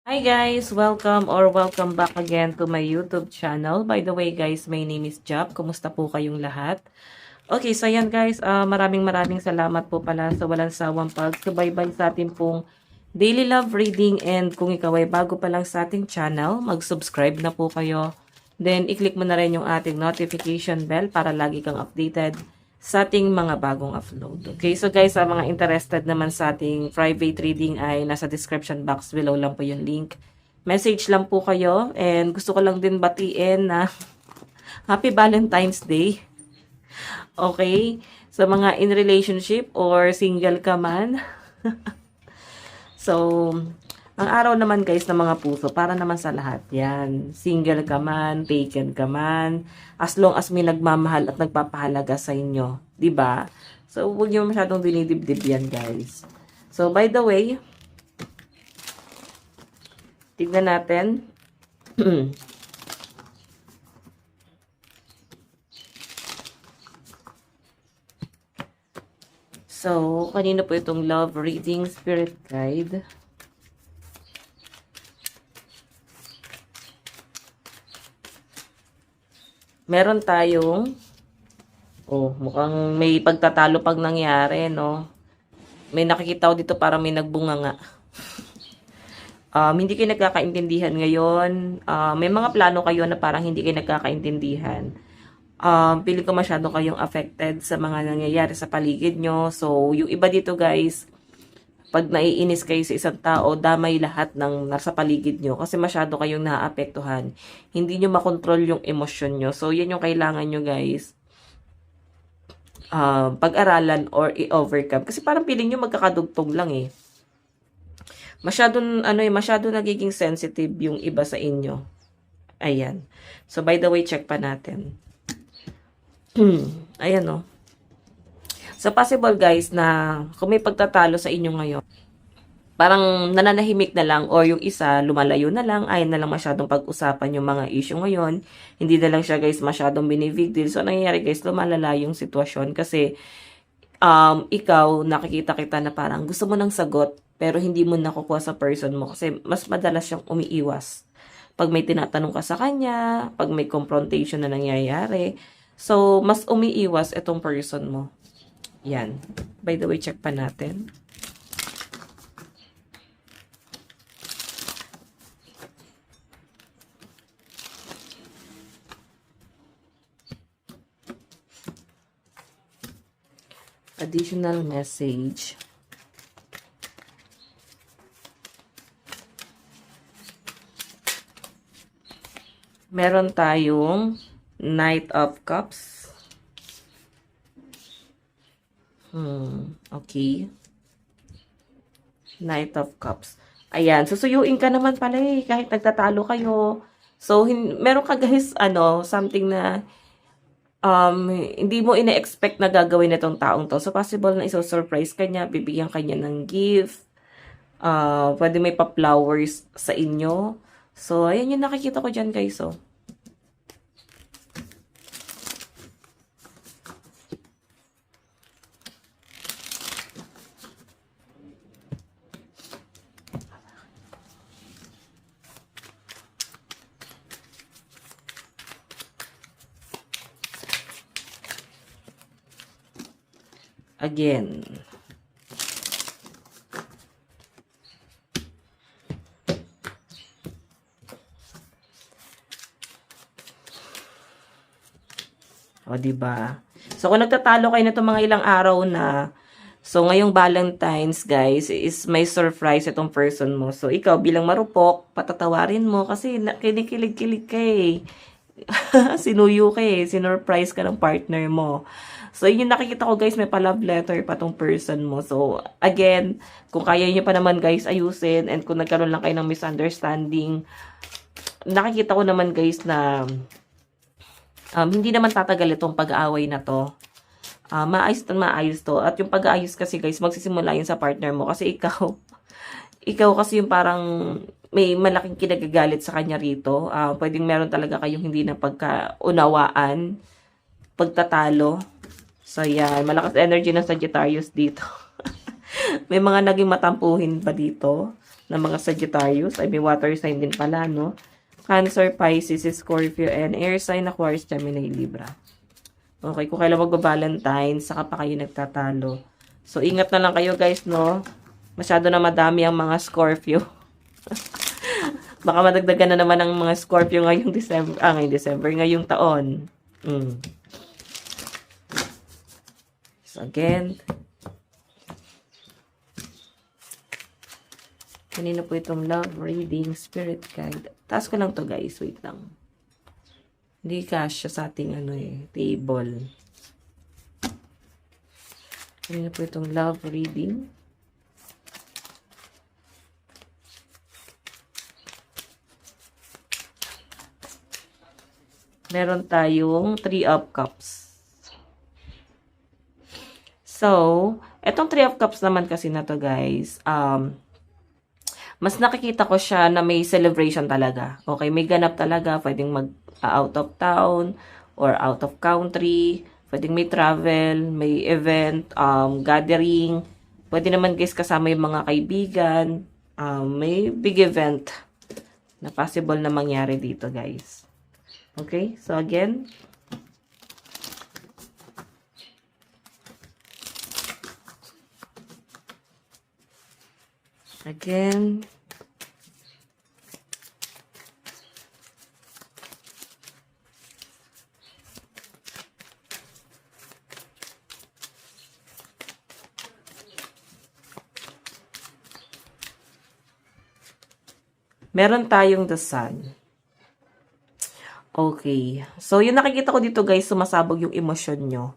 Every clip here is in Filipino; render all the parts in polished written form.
Hi guys! Welcome back again to my YouTube channel. By the way guys, my name is Jap. Kumusta po kayong lahat? Okay, so ayan guys, maraming salamat po pala sa walang sawang pagsubaybay sa ating pong daily love reading, and kung ikaw ay bago pa lang sa ating channel, mag-subscribe na po kayo. Then, i-click mo na rin yung ating notification bell para lagi kang updated sa ating mga bagong upload. Okay, so guys, sa mga interested naman sa ating private reading ay nasa description box below lang po yung link. Message lang po kayo, and gusto ko lang din batiin na Happy Valentine's Day. Okay? Sa mga in relationship or single ka man. So, ang araw naman guys ng mga puso, para naman sa lahat yan. Single ka man, taken ka man, as long as may nagmamahal at nagpapahalaga sa inyo. 'Di ba? So, huwag niyo masyadong dinidibdib yan guys. So, by the way, tignan natin. So, kanino po itong love reading spirit guide? Meron tayong, mukhang may pagtatalo pag nangyari, no? May nakikita ko dito para may nagbunganga. Hindi kayo nagkakaintindihan ngayon. May mga plano kayo na parang hindi kayo nagkakaintindihan. Pili ko masyado kayong affected sa mga nangyayari sa paligid nyo. So, yung iba dito guys, pag naiinis kayo sa isang tao, damay lahat ng nasa paligid nyo kasi masyado kayong naaapektuhan. Hindi nyo makontrol yung emosyon nyo. So, yan yung kailangan nyo guys. Pag-aralan or i-overcome. Kasi parang feeling nyo magkakadugtong lang eh. Masyado nagiging sensitive yung iba sa inyo. Ayan. So, by the way, check pa natin. Ayan o. So, possible guys na kung may pagtatalo sa inyo ngayon, parang nananahimik na lang or yung isa lumalayo na lang, ayaw na lang masyadong pag-usapan yung mga issue ngayon. Hindi na lang siya guys masyadong binibig deal. So, nangyayari guys, lumalala yung sitwasyon kasi ikaw, nakikita kita na parang gusto mo ng sagot pero hindi mo nakukuha sa person mo kasi mas madalas siyang umiiwas. Pag may tinatanong ka sa kanya, pag may confrontation na nangyayari, so, mas umiiwas itong person mo. Yan. By the way, check pa natin. Additional message. Meron tayong Knight of Cups. Okay. Knight of Cups. Ayan, susuyuin ka naman pala eh, kahit nagtatalo kayo. So, meron ka guys, something na hindi mo ina-expect na gagawin itong taong to. So, possible na iso-surprise ka niya, bibigyan ka niya ng gift. Pwede may pa-flowers sa inyo. So, ayan yung nakikita ko dyan guys, oh. Again. O, diba? So, kung nagtatalo kayo na itong mga ilang araw na, so, ngayong Valentine's, guys, is may surprise itong person mo. So, ikaw bilang marupok, patatawarin mo kasi kinikilig-kilig ka eh. Sinuyo ka eh. Sinurprise ka ng partner mo. So, yun yung nakikita ko guys, may pa-love letter pa tong person mo. So, again, kung kaya nyo pa naman guys ayusin, and kung nagkaroon lang kayo ng misunderstanding, nakikita ko naman guys na hindi naman tatagal itong pag-aaway na to. Maayos to. At yung pag-aayos kasi guys, magsisimula yun sa partner mo. Kasi ikaw kasi yung parang may malaking kinagagalit sa kanya rito. Pwedeng meron talaga kayong hindi na pagkaunawaan, pagtatalo. So, yan. Malakas energy ng Sagittarius dito. May mga naging matampuhin pa dito ng mga Sagittarius. Ay, may water sign din pala, no? Cancer, Pisces, Scorpio, and air sign, Aquarius, Gemini, Libra. Okay, kung kailan mag-Valentine, saka pa kayo nagtatalo. So, ingat na lang kayo, guys, no? Masyado na madami ang mga Scorpio. Baka madagdagan na naman ang mga Scorpio ngayong December, ngayong December, ngayong taon. So, again, kanina po itong love reading, spirit guide. Taas ko lang to, guys. Wait lang. Hindi kasya sa ating table. Kanina po itong love reading. Meron tayong 3 of Cups. So, etong 3 of Cups naman kasi na to, guys, mas nakikita ko siya na may celebration talaga. Okay, may ganap talaga. Pwedeng out of town or out of country. Pwedeng may travel, may event, gathering. Pwede naman, guys, kasama yung mga kaibigan. May big event na possible na mangyari dito, guys. Okay, so again, meron tayong the sun. Okay. So, yung nakikita ko dito, guys, sumasabog yung emosyon nyo.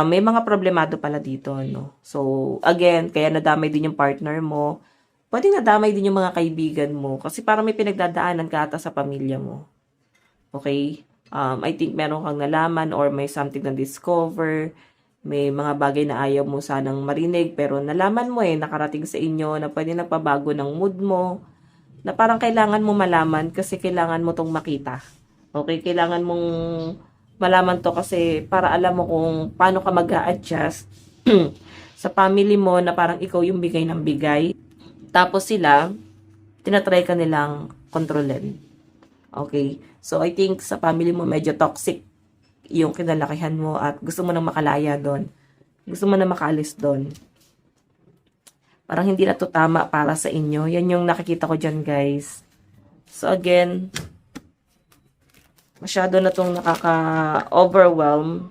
May mga problemado pala dito, no? So, again, kaya nadamay din yung partner mo. Pwede nadamay din yung mga kaibigan mo. Kasi parang may pinagdadaanan ka ata sa pamilya mo. Okay? I think meron kang nalaman or may something na discover. May mga bagay na ayaw mo sanang marinig. Pero nalaman mo nakarating sa inyo na pwede nagpabago ng mood mo. Na parang kailangan mo malaman kasi kailangan mo tong makita. Okay, kailangan mong malaman to kasi para alam mo kung paano ka mag-a-adjust sa family mo na parang ikaw yung bigay ng bigay. Tapos sila, tinatry ka nilang kontrolin. Okay, so I think sa family mo medyo toxic yung kinalakihan mo at gusto mo nang makalaya doon. Gusto mo na makaalis doon. Parang hindi na to tama para sa inyo. Yan yung nakikita ko dyan, guys. So again, masyado na itong nakaka-overwhelm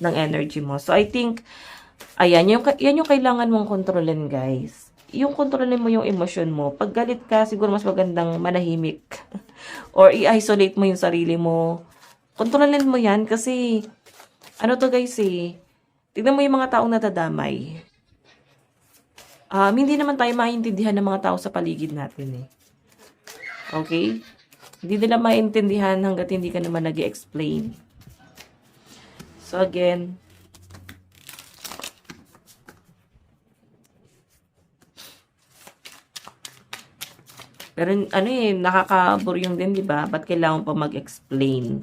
ng energy mo. So, I think, ayan, yan yung kailangan mong kontrolin, guys. Yung kontrolin mo yung emosyon mo. Pag galit ka, siguro mas magandang manahimik. Or i-isolate mo yung sarili mo. Kontrolin mo yan kasi, ano to, guys, tignan mo yung mga taong natadamay. Hindi naman tayo maintindihan ng mga tao sa paligid natin, Okay? Hindi nila maintindihan hanggat hindi ka naman nag-i-explain. So, again, pero nakaka-boring din, di ba? Ba't kailangan pa mag-explain?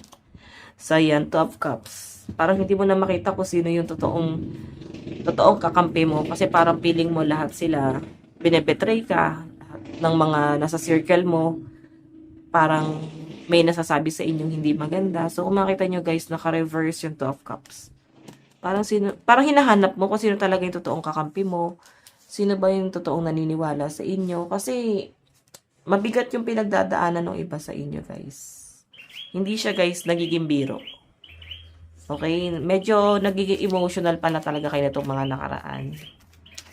So, yan, 2 of Cups. Parang hindi mo na makita kung sino yung totoong kakampi mo. Kasi parang feeling mo lahat sila, binebetray ka, lahat ng mga nasa circle mo, parang may nasasabi sa inyong hindi maganda. So, kung makita nyo, guys, naka-reverse yung 2 of Cups. Parang hinahanap mo kung sino talaga yung totoong kakampi mo. Sino ba yung totoong naniniwala sa inyo. Kasi, mabigat yung pinagdadaanan ng iba sa inyo, guys. Hindi siya, guys, nagiging biro. Okay? Medyo nagiging emotional pala talaga kayo na itong mga nakaraan.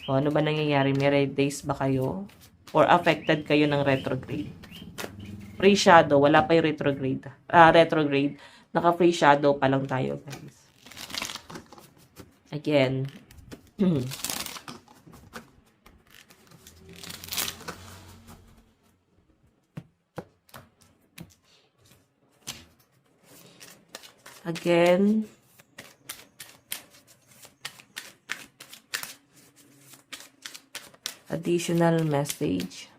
O, ano ba nangyayari? May red days ba kayo? Or affected kayo ng retrograde? Free shadow, wala pa yung retrograde. Retrograde, naka-free shadow pa lang tayo, guys. Again. Again. Additional message.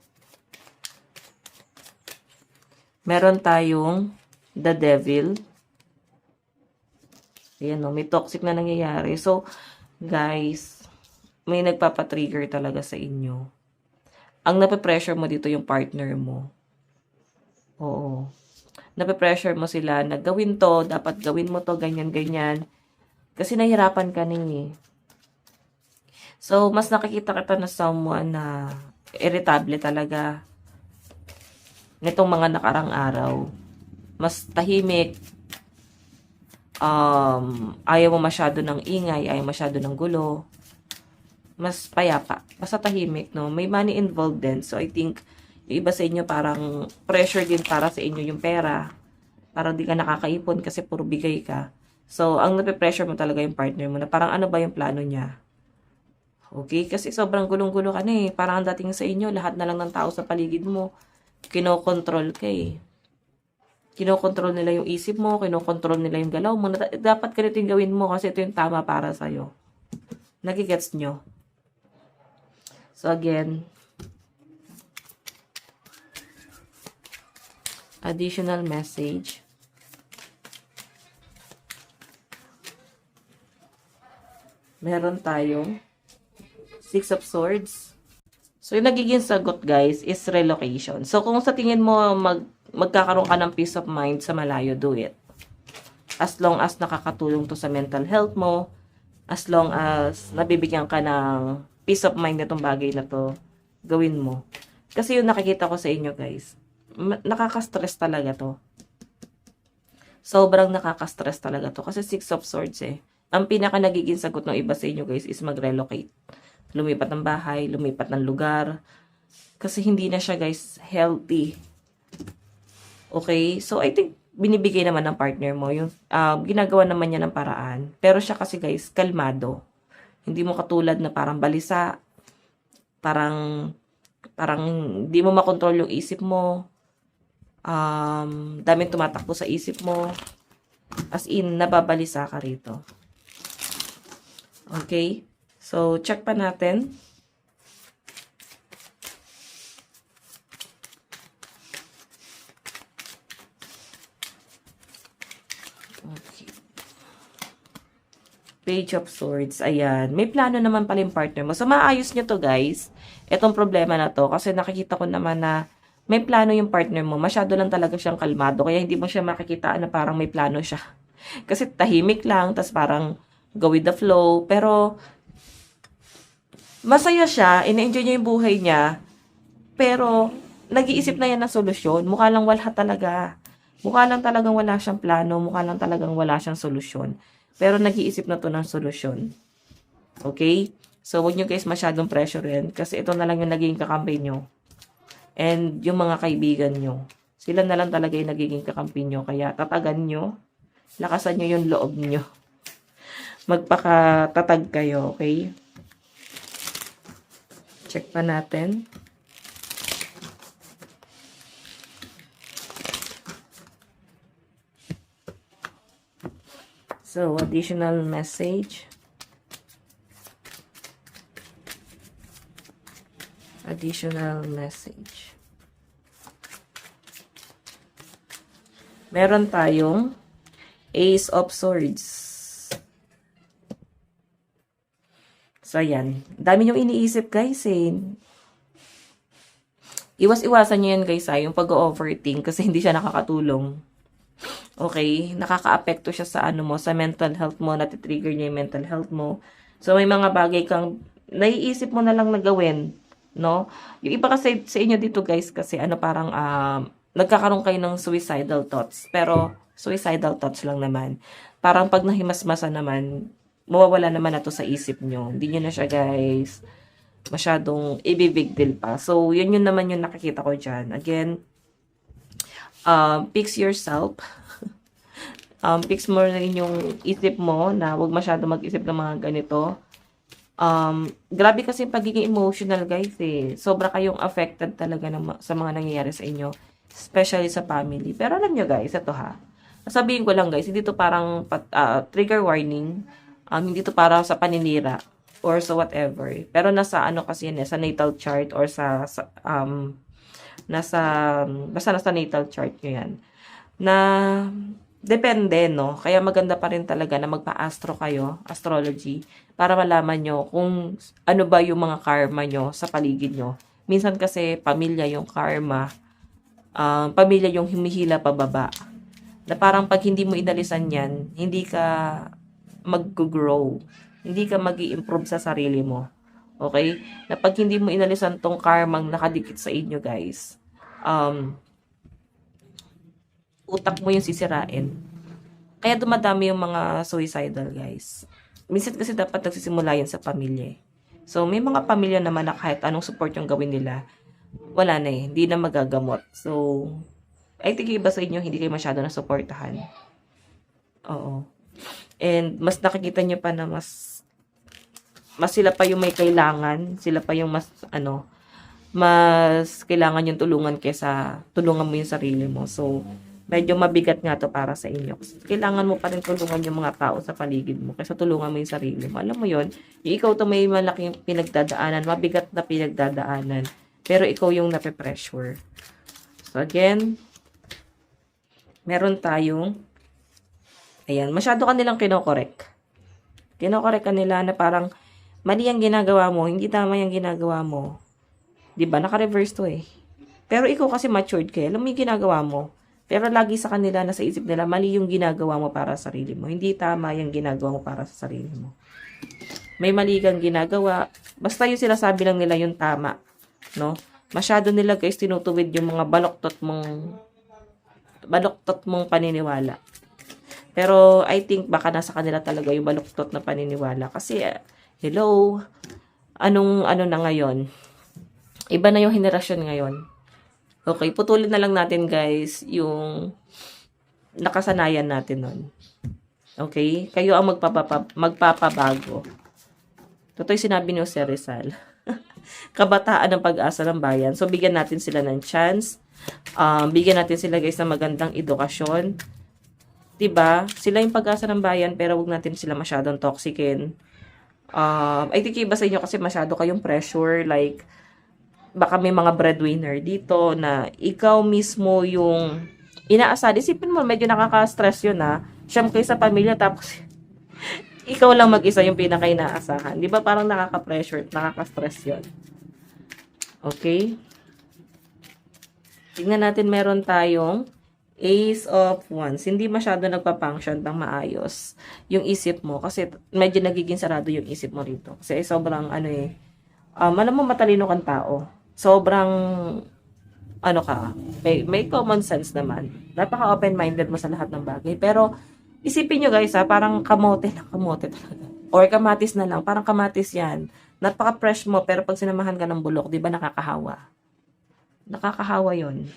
Meron tayong the devil. Ayan, no, may toxic na nangyayari. So, guys, may nagpapatrigger talaga sa inyo. Ang nape-pressure mo dito yung partner mo. Oo. Nape-pressure mo sila na gawin to, dapat gawin mo to, ganyan, ganyan. Kasi nahirapan ka na eh. So, mas nakikita kita na someone na irritable talaga nitong mga nakarang araw. Mas tahimik. Ayaw mo masyado ng ingay, ayaw masyado ng gulo. Mas payapa. Basta tahimik, no? May money involved din. So, I think, yung iba sa inyo parang pressure din para sa inyo yung pera. Parang di ka nakakaipon kasi puro bigay ka. So, ang nape-pressure mo talaga yung partner mo na parang ano ba yung plano niya? Okay? Kasi sobrang gulong-gulo ka na eh. Parang ang dating sa inyo, lahat na lang ng tao sa paligid mo, kinokontrol ka eh. Kinokontrol nila yung isip mo, kinokontrol nila yung galaw mo. Dapat ganito yung gawin mo kasi ito yung tama para sa'yo. Nagigets nyo? So again, additional message. Meron tayong Six of Swords. So, yung nagiging sagot, guys, is relocation. So, kung sa tingin mo magkakaroon ka ng peace of mind sa malayo, do it. As long as nakakatulong to sa mental health mo, as long as nabibigyan ka ng peace of mind na itong bagay na to, gawin mo. Kasi yung nakikita ko sa inyo, guys, nakaka-stress talaga to. Sobrang nakaka-stress talaga to. Kasi Six of Swords eh. Ang pinaka nagiging sagot ng iba sa inyo, guys, is mag-relocate. Lumipat ng bahay, lumipat ng lugar. Kasi hindi na siya, guys, healthy. Okay? So, I think, binibigay naman ng partner mo. Yung, ginagawa naman niya ng paraan. Pero siya kasi, guys, kalmado. Hindi mo katulad na parang balisa. Parang hindi mo makontrol yung isip mo. Daming tumatakbo sa isip mo. As in, nababalisa ka rito. Okay? So, check pa natin. Okay. Page of Swords. Ayan. May plano naman pala yung partner mo. So, maayos nyo to, guys. Itong problema na to. Kasi nakikita ko naman na may plano yung partner mo. Masyado lang talaga siyang kalmado. Kaya hindi mo siya makikita na parang may plano siya. Kasi tahimik lang. Tas parang go with the flow. Pero, masaya siya, ina-enjoy niya yung buhay niya, pero nag-iisip na yan ng solusyon. Mukha lang wala talaga. Mukha lang talagang wala siyang plano, mukha lang talagang wala siyang solusyon. Pero nag-iisip na to ng solusyon. Okay? So, huwag nyo guys masyadong pressurein kasi ito na lang yung naging kakampi nyo. And yung mga kaibigan nyo. Sila na lang talaga yung nagiging kakampi nyo. Kaya tatagan nyo, lakasan nyo yung loob nyo. Magpakatatag kayo, okay? Check pa natin. So, additional message. Additional message. Meron tayong Ace of Swords. So, ayan. Dami niyong iniisip, guys, eh. Iwas-iwasan niyo yan, guys, yung pag-overthink kasi hindi siya nakakatulong. Okay? Nakaka-apekto siya sa ano mo, sa mental health mo, natitrigger niya yung mental health mo. So, may mga bagay kang naiisip mo na lang na gawin, no? Yung iba kasi sa inyo dito, guys, kasi ano parang nagkakaroon kayo ng suicidal thoughts. Pero, suicidal thoughts lang naman. Parang pag nahimasmasa naman, mawawala naman na to sa isip nyo. Hindi nyo na siya, guys, masyadong ibibig deal pa. So, yun naman yung nakikita ko dyan. Again, fix yourself. Fix mo rin yung isip mo na huwag masyado mag-isip ng mga ganito. Grabe kasi pagiging emotional, guys, eh. Sobra kayong affected talaga sa mga nangyayari sa inyo. Especially sa family. Pero alam nyo, guys, ito ha. Sabihin ko lang, guys, hindi to parang trigger warning. Hindi to para sa paninira or sa whatever. Pero nasa ano kasi yan, sa natal chart or basta nasa natal chart nyo yan. Na depende, no? Kaya maganda pa rin talaga na magpa-astro kayo, astrology, para malaman nyo kung ano ba yung mga karma nyo sa paligid nyo. Minsan kasi pamilya yung karma, pamilya yung humihila pababa. Na parang pag hindi mo inalisan yan, hindi ka mag-grow. Hindi ka mag improve sa sarili mo. Okay? Na pag hindi mo inalisan tong karmang nakadikit sa inyo, guys, utak mo yung sisirain. Kaya dumadami yung mga suicidal, guys. Minsan kasi dapat nagsisimula yan sa pamilya. So, may mga pamilya naman na kahit anong support yung gawin nila, wala na eh. Hindi na magagamot. So, I think iba sa inyo, hindi kayo masyado na supportahan. Oo. And, mas nakikita nyo pa na mas sila pa yung may kailangan. Sila pa yung mas kailangan yung tulungan kesa tulungan mo yung sarili mo. So, medyo mabigat nga to para sa inyo. Kailangan mo pa rin tulungan yung mga tao sa paligid mo kaysa tulungan mo yung sarili mo. Alam mo yon, yung ikaw to may malaking pinagdadaanan, mabigat na pinagdadaanan, pero ikaw yung nape-pressure. So again, meron tayong, ayan, masyado kanilang kinokorek. Kinokorek kanila na parang, mali ang ginagawa mo, hindi tama yung ginagawa mo. Diba? Naka-reverse to eh. Pero ikaw kasi matured ka, alam mo yung ginagawa mo. Pero lagi sa kanila, nasa isip nila, mali yung ginagawa mo para sa sarili mo. Hindi tama yung ginagawa mo para sa sarili mo. May mali kang ginagawa. Basta yung sinasabi lang nila yung tama. No? Masyado nila guys tinutuwid yung mga baloktot mong paniniwala. Pero I think baka nasa kanila talaga yung baloktot na paniniwala. Kasi, hello, ano na ngayon? Iba na yung henerasyon ngayon. Okay, putulin na lang natin guys yung nakasanayan natin nun. Okay? Kayo ang magpapabago. Totoo yung sinabi ni Jose Rizal. Kabataan ng pag-asa ng bayan. So, bigyan natin sila ng chance. Bigyan natin sila guys ng magandang edukasyon. Diba? Sila yung pag-asa ng bayan pero wag natin sila masyadong toxicin. I think iba sa inyo kasi masyado kayong pressure. Like, baka may mga breadwinner dito na ikaw mismo yung inaasad. Isipin mo, medyo nakaka-stress yun ha. Siyam kayo sa pamilya tapos ikaw lang mag-isa yung pinaka-inaasahan. Di ba parang nakaka-pressure, nakaka-stress yun. Okay? Tingnan natin, meron tayong Ace of Wands. Hindi masyado nagpa-function ng maayos yung isip mo kasi medyo nagiging sarado yung isip mo rito. Kasi sobrang alam mo matalino kang tao. Sobrang may common sense naman. Napaka open-minded mo sa lahat ng bagay. Pero isipin nyo guys parang kamote talaga. Or kamatis na lang, parang kamatis yan. Napaka-fresh mo pero pag sinamahan ka ng bulok, 'di ba nakakahawa? Nakakahawa 'yon.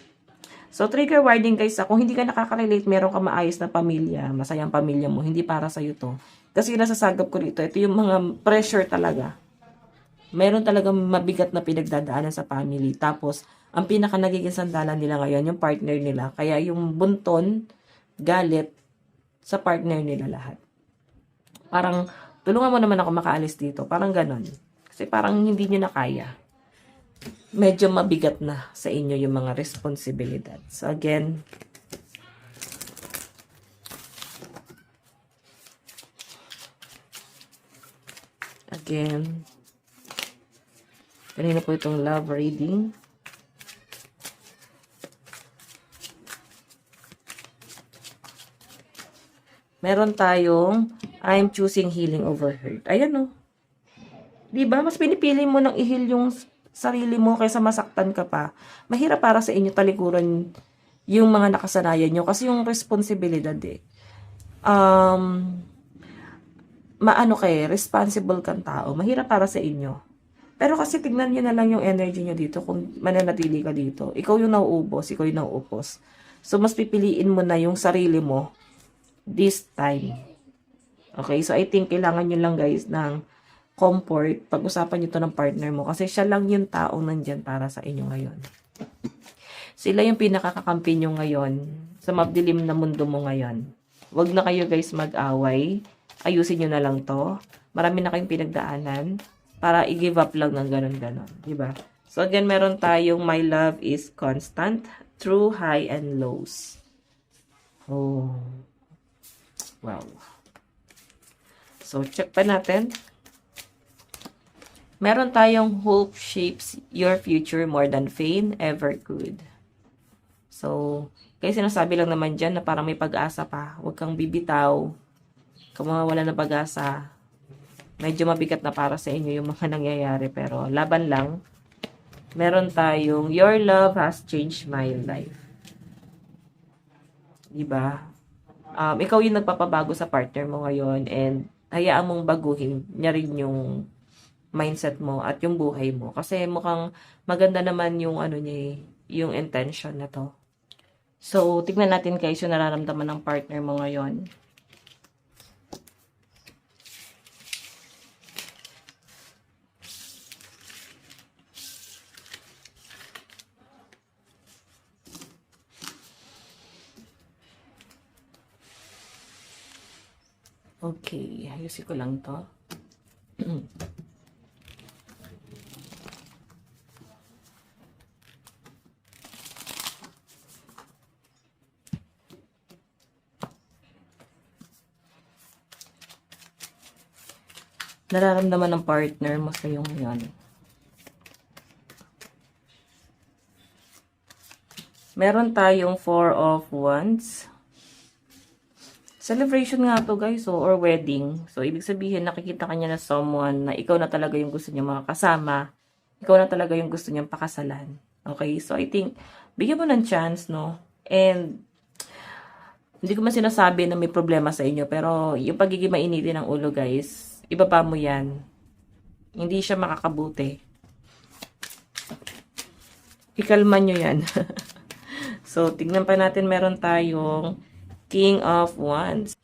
So trigger warning guys, kung hindi ka nakaka-relate, meron ka maayos na pamilya, masayang pamilya mo, hindi para sa iyo 'to. Kasi nasasagap ko rito, ito yung mga pressure talaga. Meron talagang mabigat na pinagdadaanan sa family. Tapos, ang pinaka nagiging sandalan nila ngayon, yung partner nila. Kaya yung bunton, galit sa partner nila lahat. Parang, tulungan mo naman ako makaalis dito. Parang ganon. Kasi parang hindi nyo na kaya. Medyo mabigat na sa inyo yung mga responsibilidad. So again, kanina po itong love reading. Meron tayong I'm choosing healing over hurt. Ayan o. Diba? Mas pinipili mo nang i-heal yung sarili mo kaysa masaktan ka pa. Mahirap para sa inyo talikuran yung mga nakasanayan nyo. Kasi yung responsibilidad responsible kang tao. Mahirap para sa inyo. Pero kasi tignan nyo na lang yung energy nyo dito kung mananatili ka dito. Ikaw yung nauubos, ikaw yung nauupos. So, mas pipiliin mo na yung sarili mo this time. Okay? So, I think kailangan nyo lang guys ng comfort. Pag-usapan nyo to ng partner mo. Kasi siya lang yung taong nandyan para sa inyo ngayon. Sila yung pinakakakampi nyo ngayon sa madilim na mundo mo ngayon. Huwag na kayo guys mag-away. Ayusin nyo na lang to. Marami na kayong pinagdaanan. Para i-give up lang ng ganon-ganon. Diba? So, again, meron tayong my love is constant through high and lows. Oh. Wow. So, check pa natin. Meron tayong hope shapes your future more than pain ever could. So, kaya sinasabi lang naman dyan na parang may pag-asa pa. Huwag kang bibitaw. Kung mawawala ng pag-asa, medyo mabigat na para sa inyo yung mga nangyayari. Pero, laban lang. Meron tayong, your love has changed my life. Diba? Ikaw yung nagpapabago sa partner mo ngayon and hayaan mong baguhin niya rin yung mindset mo at yung buhay mo. Kasi mukhang maganda naman yung ano niya, yung intention na to. So, tignan natin guys yung nararamdaman ng partner mo ngayon. Okay, ayusin ko lang to. Nararamdaman ng partner mo sa iyo ngayon. Meron tayong 4 of Wands. Celebration nga to guys, or wedding. So, ibig sabihin, nakikita kanya na someone na ikaw na talaga yung gusto niya makakasama. Ikaw na talaga yung gusto niyang pakasalan. Okay? So, I think, bigyan mo ng chance, no? And, hindi ko man sinasabi na may problema sa inyo, pero yung pagiging mainitin ng ulo guys, ibaba mo yan. Hindi siya makakabuti. Ikalma nyo yan. So, tignan pa natin, meron tayong King of Wands.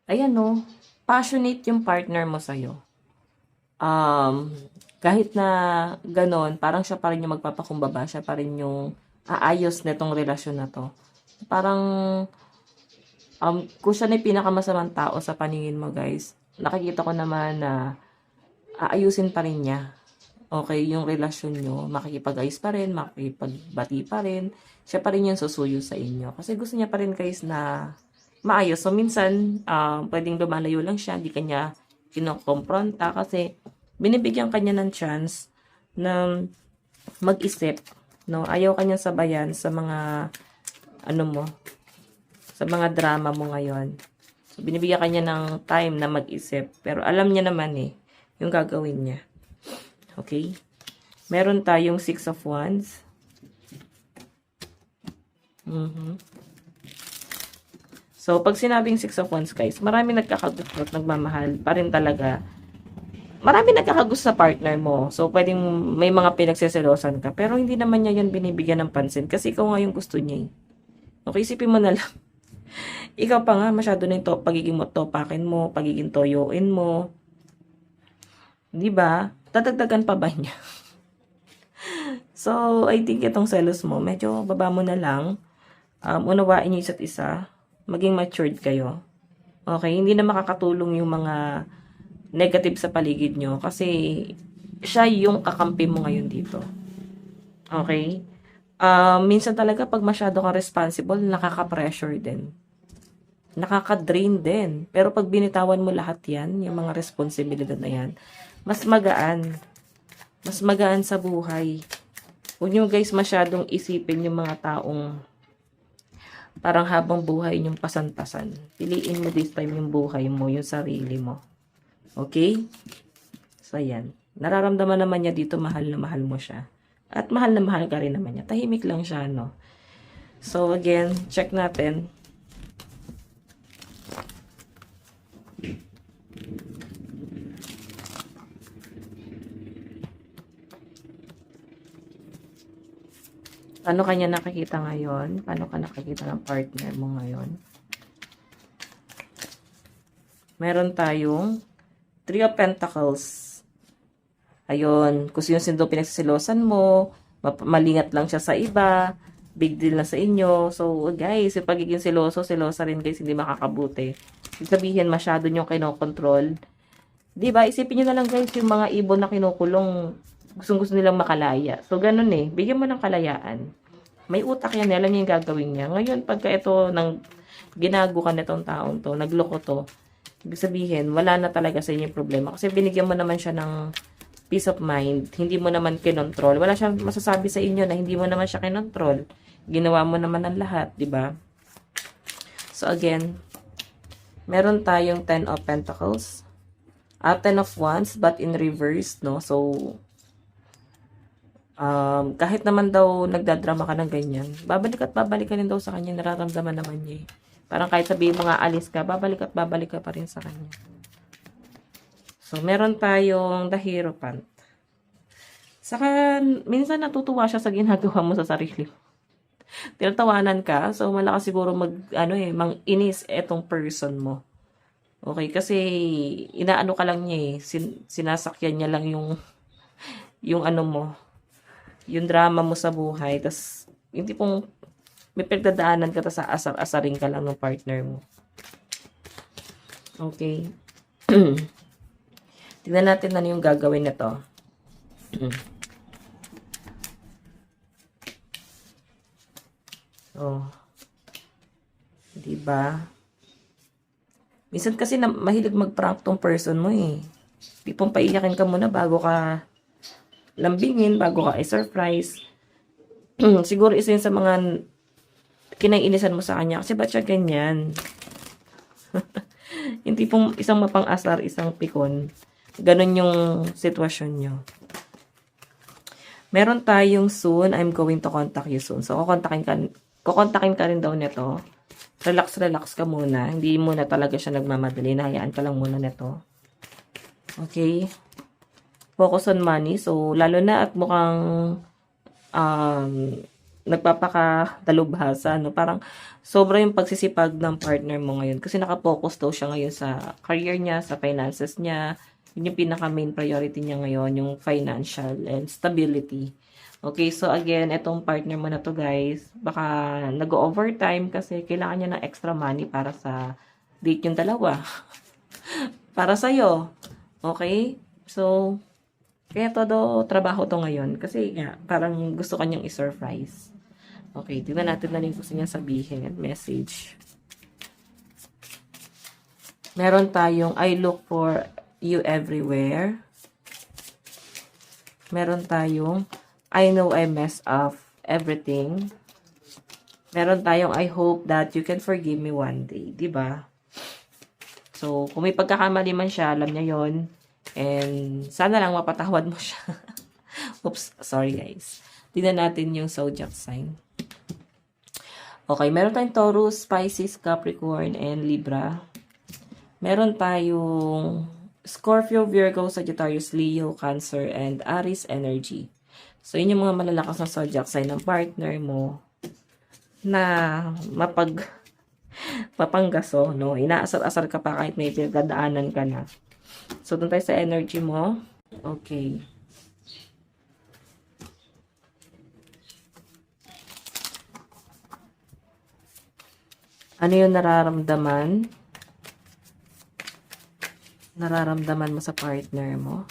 Ayan no, passionate yung partner mo sa'yo. Kahit na ganon, parang siya pa rin yung magpapakumbaba, siya pa rin yung aayos netong relasyon na to. Parang, kung siya na yung pinakamasamang tao sa paningin mo guys, nakikita ko naman na aayusin pa rin niya. Okay, yung relasyon nyo, makikipag-ayos pa rin, makikipagbati pa rin, siya pa rin yung susuyo sa inyo. Kasi gusto niya pa rin guys na maayos. So, minsan, pwedeng lumalayo lang siya, hindi kanya kinokompronta kasi binibigyan kanya ng chance na mag-isip. No? Ayaw kanyang sabayan sa mga, ano mo, sa mga drama mo ngayon. So, binibigyan kanya ng time na mag-isip. Pero alam niya naman yung gagawin niya. Okay? Meron tayong 6 of Wands. So, pag sinabing 6 of Wands, guys, marami nagkakagusto at nagmamahal pa rin talaga. Marami nagkakagusto sa partner mo. So, pwedeng may mga pinagseselosan ka. Pero hindi naman niya yan binibigyan ng pansin. Kasi ikaw nga yung gusto niya. Okay, isipin mo na lang. Ikaw pa nga, masyado na yung pagiging topakin mo, pagiging toyoin mo. Diba? Dadagdagan pa ba niya? So, I think itong selos mo, medyo baba mo na lang. Unawain niyo isa't isa. Maging matured kayo. Okay? Hindi na makakatulong yung mga negative sa paligid nyo. Kasi, siya yung kakampi mo ngayon dito. Okay? Minsan talaga, pag masyado kang responsible, nakaka-pressure din. Nakaka-drain din. Pero pag binitawan mo lahat yan, yung mga responsibilidad na yan, mas magaan. Mas magaan sa buhay. Huwag nyo guys masyadong isipin yung mga taong parang habang buhay yung pasantasan. Piliin mo this time yung buhay mo, yung sarili mo. Okay? So, yan. Nararamdaman naman niya dito, mahal na mahal mo siya. At mahal na mahal ka rin naman niya. Tahimik lang siya, no? So, again, check natin. Paano kanya nakikita ngayon? Paano ka nakikita ng partner mo ngayon? Meron tayong 3 of Pentacles. Ayun, kung yung sindo pinagsisilosan mo, malingat lang siya sa iba, big deal na sa inyo. So, guys, yung pagiging silosa rin guys, hindi makakabuti. Sabihin, masyado nyo kinokontrol. Diba? Isipin nyo na lang guys, yung mga ibon na kinukulong, gustong-gusto nilang makalaya. So, ganun bigyan mo ng kalayaan. May utak yan, alam niya yung gagawin niya. Ngayon, pagka ito ginago ka nitong taong to, nagloko to, ibig sabihin, wala na talaga sa inyo yung problema. Kasi binigyan mo naman siya ng peace of mind. Hindi mo naman kinontrol. Wala siyang masasabi sa inyo na hindi mo naman siya kinontrol. Ginawa mo naman ang lahat, di ba? So, again, meron tayong 10 of Pentacles. 10 of Wands, but in reverse, no? So, kahit naman daw nagdadrama ka ng ganyan, babalik at babalik ka rin daw sa kanya, nararamdaman naman niya eh. Parang kahit sabihin mo nga alis ka, babalik at babalik ka pa rin sa kanya. So, meron tayong the Hierophant. Saka, minsan natutuwa siya sa ginagawa mo sa sarili mo. Tinatawanan ka, so malakas siguro mang-inis etong person mo. Okay, kasi inaano ka lang niya eh, sinasakyan niya lang yung ano mo, yung drama mo sa buhay, tas yung tipong may pagdadaanan ka sa asar-asaring ka lang ng partner mo. Okay. Tignan natin ano yung gagawin nito. Oh. Diba? Minsan kasi mahilig mag-prank tong person mo eh. Tipong paiyakin ka muna bago ka lambingin, bago ka i-surprise. Siguro isa yun sa mga kinaiinisan mo sa kanya. Kasi ba't siya ganyan? Yung tipong isang mapang-asar, isang pikon. Ganon yung sitwasyon nyo. Meron tayong soon, I'm going to contact you soon. So, kukontakin ka rin daw nito. Relax ka muna. Hindi muna talaga siya nagmamadali. Nahayaan ka lang muna nito. Okay? Focus on money. So, lalo na at mukhang nagpapakadalubhasa, no? Parang sobra yung pagsisipag ng partner mo ngayon. Kasi nakafocus daw siya ngayon sa career niya, sa finances niya. Yun yung pinaka main priority niya ngayon, yung financial and stability. Okay, so again, itong partner mo na to guys, baka nag-overtime kasi kailangan niya ng extra money para sa date yung dalawa. Para sa'yo. Okay? So, kaya todo trabaho to ngayon. Kasi nga, parang gusto kanyang i-surprise. Okay, tingnan natin na rin gusto niya sabihin. Message. Meron tayong I look for you everywhere. Meron tayong I know I messed up everything. Meron tayong I hope that you can forgive me one day. Diba? So, kung may pagkakamali man siya, alam niya yon. And sana lang mapatawad mo siya. Oops, sorry guys. Tingnan natin yung zodiac sign. Okay, meron tayong Taurus, Pisces, Capricorn, and Libra. Meron tayong Scorpio, Virgo, Sagittarius, Leo, Cancer, and Aries energy. So, yun yung mga malalakas na zodiac sign ng partner mo na papanggaso, no? Inaasar-asar ka pa kahit may pinagdadaanan ka na. So, doon tayo sa energy mo. Okay. Ano yung nararamdaman? Nararamdaman mo sa partner mo?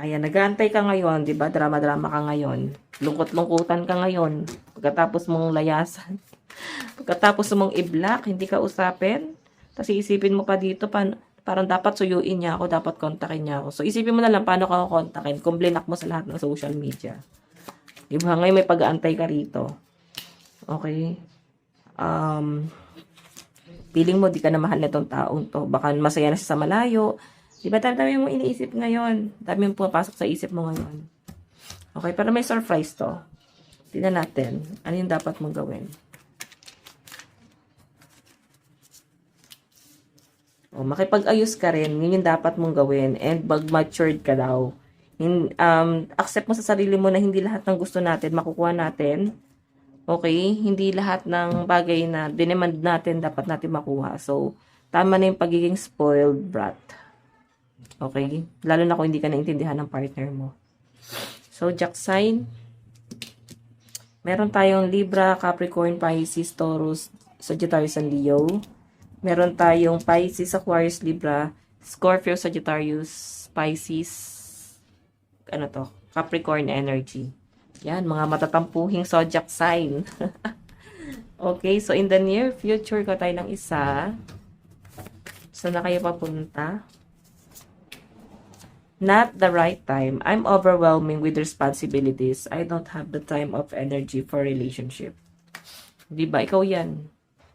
Ayan, nag-aantay ka ngayon, 'di ba? Drama-drama ka ngayon. Lungkot-lungkutan ka ngayon. Pagkatapos mong layasan. Pagkatapos mong i-block, hindi ka usapin. Tapos iisipin mo pa dito, parang dapat suyuin niya ako, dapat kontakin niya ako. So, isipin mo na lang paano ka kontakin kung blinak mo sa lahat ng social media. Diba? Ngayon may pag-aantay ka rito. Okay? Feeling mo, di ka na mahal na itong taong to. Baka masaya na siya sa malayo. Diba, dami mo iniisip ngayon. Dami mo pumapasok sa isip mo ngayon. Okay, pero may surprise to. Tingnan natin. Ano yung dapat mong gawin? O, makipag-ayos ka rin. Yun yung dapat mong gawin. And mag-matured ka daw. Accept mo sa sarili mo na hindi lahat ng gusto natin, makukuha natin. Okay? Hindi lahat ng bagay na dinemand natin, dapat natin makuha. So, tama na yung pagiging spoiled brat. Okay? Lalo na kung hindi ka naintindihan ng partner mo. So, Zodiac sign. Meron tayong Libra, Capricorn, Pisces, Taurus, Sagittarius, and Leo. Meron tayong Pisces, Aquarius, Libra, Scorpio, Sagittarius, Pisces, Capricorn energy. Yan, mga matatampuhing zodiac sign. Okay, so in the near future ko tayo ng isa. Saan na kayo papunta? Not the right time. I'm overwhelming with responsibilities. I don't have the time of energy for relationship. Di ba? Ikaw yan.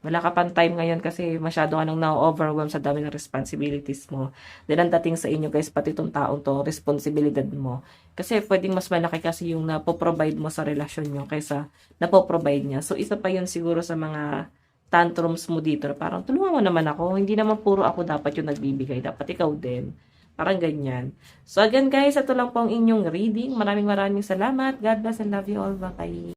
Wala ka pang time ngayon kasi masyado ka nang na-overwhelm sa dami ng responsibilities mo. Then, ang dating sa inyo guys, pati itong taong to, responsibilidad mo. Kasi pwedeng mas malaki kasi yung napoprovide mo sa relasyon nyo kaysa napoprovide niya. So, isa pa yun siguro sa mga tantrums mo dito. Parang, tulungan mo naman ako. Hindi naman puro ako dapat yung nagbibigay. Dapat ikaw din. Parang ganyan. So, again guys, ito lang po ang inyong reading. Maraming salamat. God bless and love you all. Bye-bye.